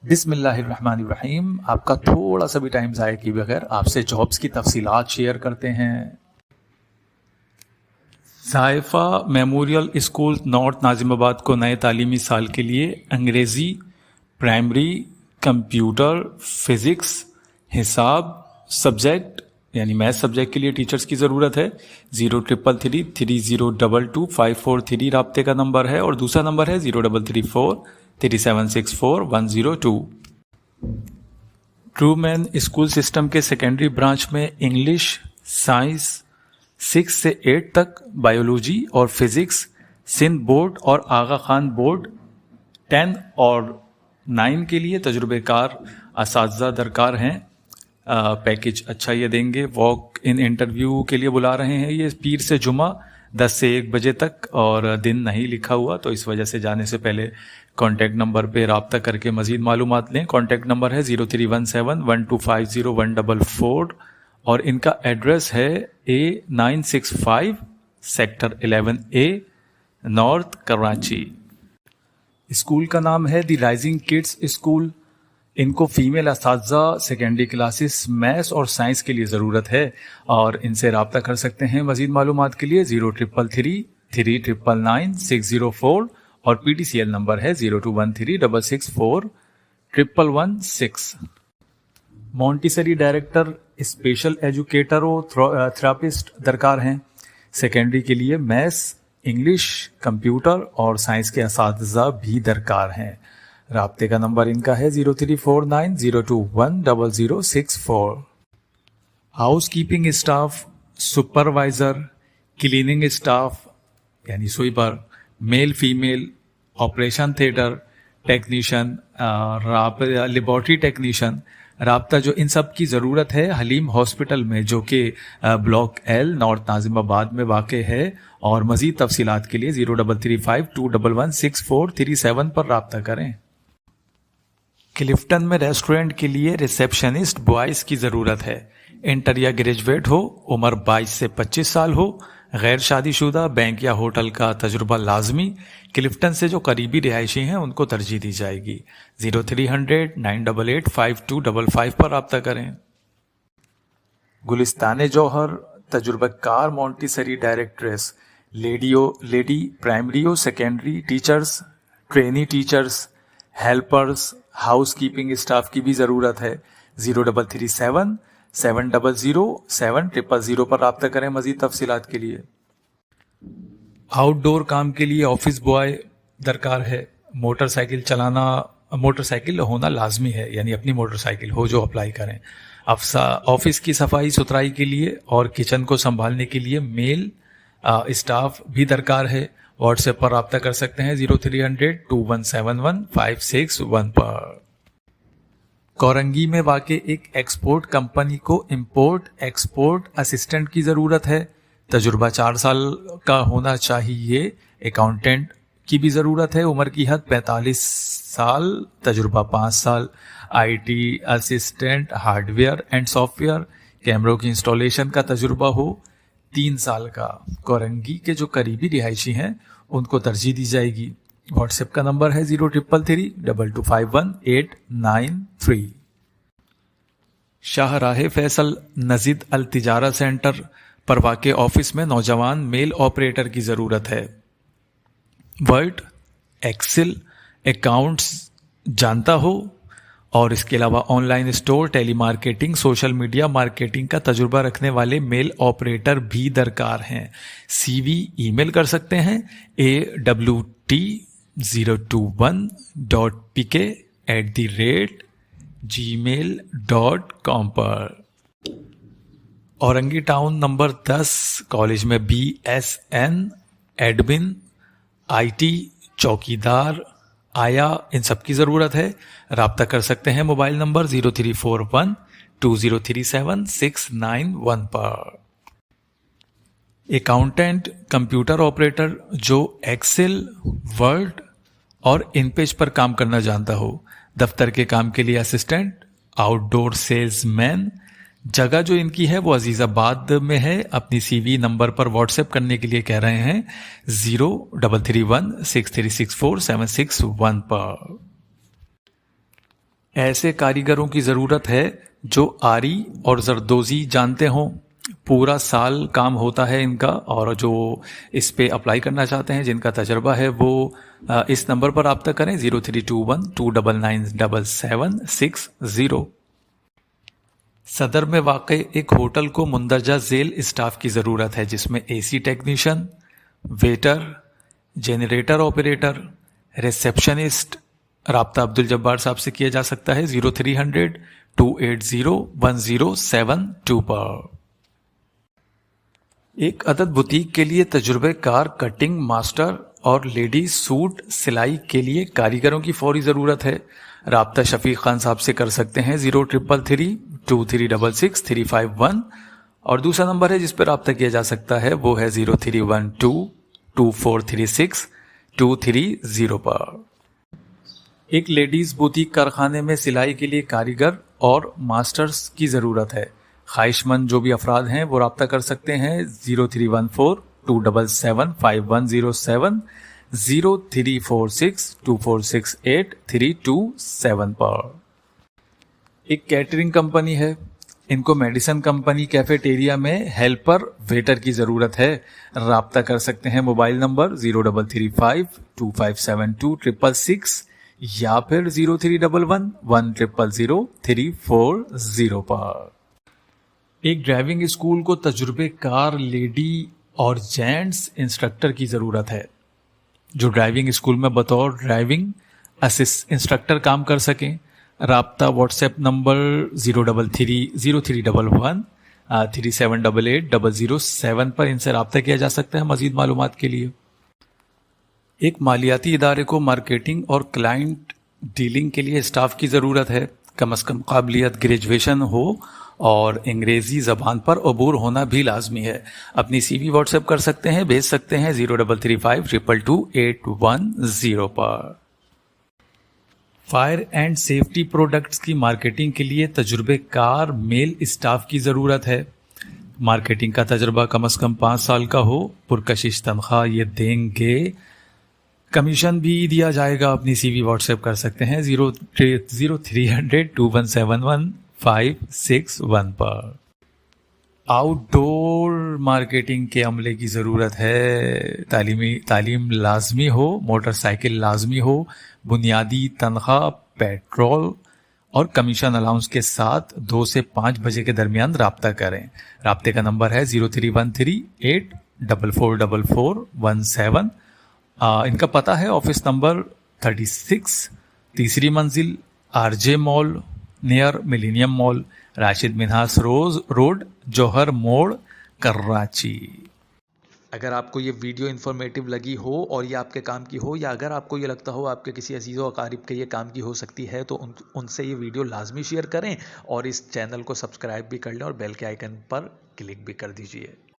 بسم اللہ الرحمن الرحیم. آپ کا تھوڑا سا بھی ٹائم ضائع کیے بغیر آپ سے جابس کی تفصیلات شیئر کرتے ہیں. ذائفہ میموریل اسکول نارتھ ناظم آباد کو نئے تعلیمی سال کے لیے انگریزی پرائمری، کمپیوٹر، فزکس، حساب سبجیکٹ یعنی میتھ سبجیکٹ کے لیے ٹیچرز کی ضرورت ہے. 0333302254 رابطے کا نمبر ہے اور دوسرا نمبر ہے 03343764-102. ٹرو مین اسکول سسٹم کے سیکنڈری برانچ میں انگلش، سائنس 6 سے 8 تک، بایولوجی اور فزکس سندھ بورڈ اور آغا خان بورڈ 10 اور 9 کے لیے تجربے کار اساتذہ درکار ہیں. پیکج اچھا یہ دیں گے. واک ان انٹرویو کے لیے بلا رہے ہیں. یہ پیر سے جمعہ 10 سے 1 بجے تک اور دن نہیں لکھا ہوا تو اس وجہ سے جانے سے پہلے کانٹیکٹ نمبر پہ رابطہ کر کے مزید معلومات لیں. کانٹیکٹ نمبر ہے 03171250-144 اور ان کا ایڈریس ہے A965 sector 11A north Karachi. School کا نام ہے دی رائزنگ کڈس اسکول. ان کو فیمیل اساتذہ سیکنڈری کلاسز میتھس اور سائنس کے لیے ضرورت ہے اور ان سے رابطہ کر سکتے ہیں مزید معلومات کے لیے 0333399604 اور PTCL نمبر ہے 0213664116. مونٹیسری ڈائریکٹر، اسپیشل ایجوکیٹر و تھراپسٹ درکار ہیں. سیکنڈری کے لیے میتھس، انگلش، کمپیوٹر اور سائنس کے اساتذہ بھی درکار ہیں. رابطے کا نمبر ان کا ہے 0349021064. Housekeeping staff, supervisor, cleaning staff یعنی sweeper, male female, operation theatre technician, laboratory technician. رابطہ جو ان سب کی ضرورت ہے حلیم ہاسپٹل میں جو کہ بلاک ایل نارتھ ناظم آباد میں واقع ہے اور مزید تفصیلات کے لیے 0335211647 پر رابطہ کریں. کلفٹن میں ریسٹورنٹ کے لیے ریسیپشنسٹ بوائز کی ضرورت ہے. انٹر یا گریجویٹ ہو، عمر 22 سے 25 سال ہو، غیر شادی شدہ، بینک یا ہوٹل کا تجربہ لازمی. کلفٹن سے جو قریبی رہائشی ہیں ان کو ترجیح دی جائے گی. 0300-988-5255 پر رابطہ کریں. گلستان جوہر تجربہ کار مونٹیسری ڈائریکٹریس، لیڈی پرائمری و secondary teachers, trainee teachers, helpers, house keeping staff کی بھی ضرورت ہے. 0337700700 پر رابطہ کریں مزید تفصیلات کے لیے. آؤٹ ڈور کام کے لیے آفس بوائے درکار ہے. موٹر سائیکل ہونا لازمی ہے یعنی اپنی موٹر سائیکل ہو جو اپلائی کریں. آفس کی صفائی ستھرائی کے لیے اور کچن کو سنبھالنے کے لیے میل اسٹاف بھی درکار ہے. واٹس ایپ پر رابطہ کر سکتے ہیں 0300-2171-561 پر. کورنگی میں واقع ایک ایکسپورٹ کمپنی کو امپورٹ ایکسپورٹ اسسٹنٹ کی ضرورت ہے. تجربہ 4 سال کا ہونا چاہیے. اکاؤنٹنٹ کی بھی ضرورت ہے. عمر کی حد 45 سال، تجربہ 5 سال. IT assistant, hard where and soft where, کیمروں کی انسٹالیشن کا تجربہ ہو 3 سال کا. کورنگی کے جو قریبی رہائشی ہیں ان کو ترجیح دی جائے گی. واٹس ایپ کا نمبر ہے 03332251-893. شاہ راہ فیصل نزد التجارہ سینٹر پر واقع آفس میں نوجوان میل آپریٹر کی ضرورت ہے. ورڈ، ایکسل، اکاؤنٹس جانتا ہو اور اس کے علاوہ online store, telemarketing, social media marketing کا تجربہ رکھنے والے میل آپریٹر بھی درکار ہیں. CV ای میل کر سکتے ہیں awt021.pk@gmail.com پر. اورنگی ٹاؤن نمبر 10 کالج میں BSN ایڈمن، IT چوکیدار، آیا ان سب کی ضرورت ہے. رابطہ کر سکتے ہیں موبائل نمبر 03412037-691 پر. اکاؤنٹنٹ، کمپیوٹر آپریٹر جو ایکسل، ورڈ اور ان پیج پر کام کرنا جانتا ہو. دفتر کے کام کے لیے اسسٹنٹ، آؤٹ ڈور سیلز مین. جگہ جو ان کی ہے وہ عزیز آباد میں ہے. اپنی CV نمبر پر واٹس ایپ کرنے کے لیے کہہ رہے ہیں 03316364-761 پر. ایسے کاریگروں کی ضرورت ہے جو آری اور زردوزی جانتے ہوں. پورا سال کام ہوتا ہے ان کا، اور جو اس پہ اپلائی کرنا چاہتے ہیں، جن کا تجربہ ہے، وہ اس نمبر پر رابطہ کریں 0321299760. صدر میں واقع ایک ہوٹل کو مندرجہ ذیل اسٹاف کی ضرورت ہے، جس میں A C technician, waiter, generator operator, receptionist. رابطہ عبدالجبار صاحب سے کیا جا سکتا ہے 0300-280-1072 پر. ایک عدد بوتیک کے لیے تجربے کار کٹنگ ماسٹر اور لیڈیز سوٹ سلائی کے لیے کاریگروں کی فوری ضرورت ہے. رابطہ شفیق خان صاحب سے کر سکتے ہیں 0333-2366-351، اور دوسرا نمبر ہے جس پہ رابطہ کیا جا سکتا ہے وہ ہے 0312-2436-230 پر. ایک لیڈیز بوتیک کارخانے میں سلائی کے لیے کاریگر اور ماسٹرز کی ضرورت ہے. خواہش مند جو بھی افراد ہیں وہ رابطہ کر سکتے ہیں 0314-277-5107، 0346-246-8327 پر. ایک کیٹرنگ کمپنی ہے، ان کو میڈیسن کمپنی کیفیٹیریا میں ہیلپر ویٹر کی ضرورت ہے. رابطہ کر سکتے ہیں موبائل نمبر 0335-2572-666 یا پھر 0311-1000340 پر. ایک ڈرائیونگ اسکول کو تجربے کار لیڈی اور جینٹس انسٹرکٹر کی ضرورت ہے جو ڈرائیونگ اسکول میں بطور ڈرائیونگ انسٹرکٹر کام کر سکیں. رابطہ واٹس ایپ نمبر 0311-3788-007 پر ان سے رابطہ کیا جا سکتا ہے مزید معلومات کے لیے. ایک مالیاتی ادارے کو مارکیٹنگ اور کلائنٹ ڈیلنگ کے لیے اسٹاف کی ضرورت ہے. کم از کم قابلیت گریجویشن ہو اور انگریزی زبان پر عبور ہونا بھی لازمی ہے. اپنی سی وی واٹس ایپ کر سکتے ہیں، بھیج سکتے ہیں 0335-222-810 پر. فائر اینڈ سیفٹی پروڈکٹس کی مارکیٹنگ کے لیے تجربے کار میل اسٹاف کی ضرورت ہے. مارکیٹنگ کا تجربہ کم از کم 5 سال کا ہو. پرکشش تنخواہ یہ دیں گے، کمیشن بھی دیا جائے گا. اپنی سی وی واٹس ایپ کر سکتے ہیں 0300-217-1561 پر. آؤٹ ڈور مارکیٹنگ کے عملے کی ضرورت ہے. تعلیم لازمی ہو، موٹر سائیکل لازمی ہو. بنیادی تنخواہ، پیٹرول اور کمیشن الاؤنس کے ساتھ 2 سے 5 بجے کے درمیان رابطہ کریں. رابطے کا نمبر ہے 0313-8444417. ان کا پتہ ہے آفس نمبر 36، تیسری منزل، آر جے مال نیئر ملینیم مال، راشد منہاس روڈ، جوہر موڑ، کراچی. اگر آپ کو یہ ویڈیو انفارمیٹیو لگی ہو اور یہ آپ کے کام کی ہو، یا اگر آپ کو یہ لگتا ہو آپ کے کسی عزیز و اقارب کے یہ کام کی ہو سکتی ہے، تو ان سے یہ ویڈیو لازمی شیئر کریں اور اس چینل کو سبسکرائب بھی کر لیں اور بیل کے آئیکن پر کلک بھی کر دیجئے.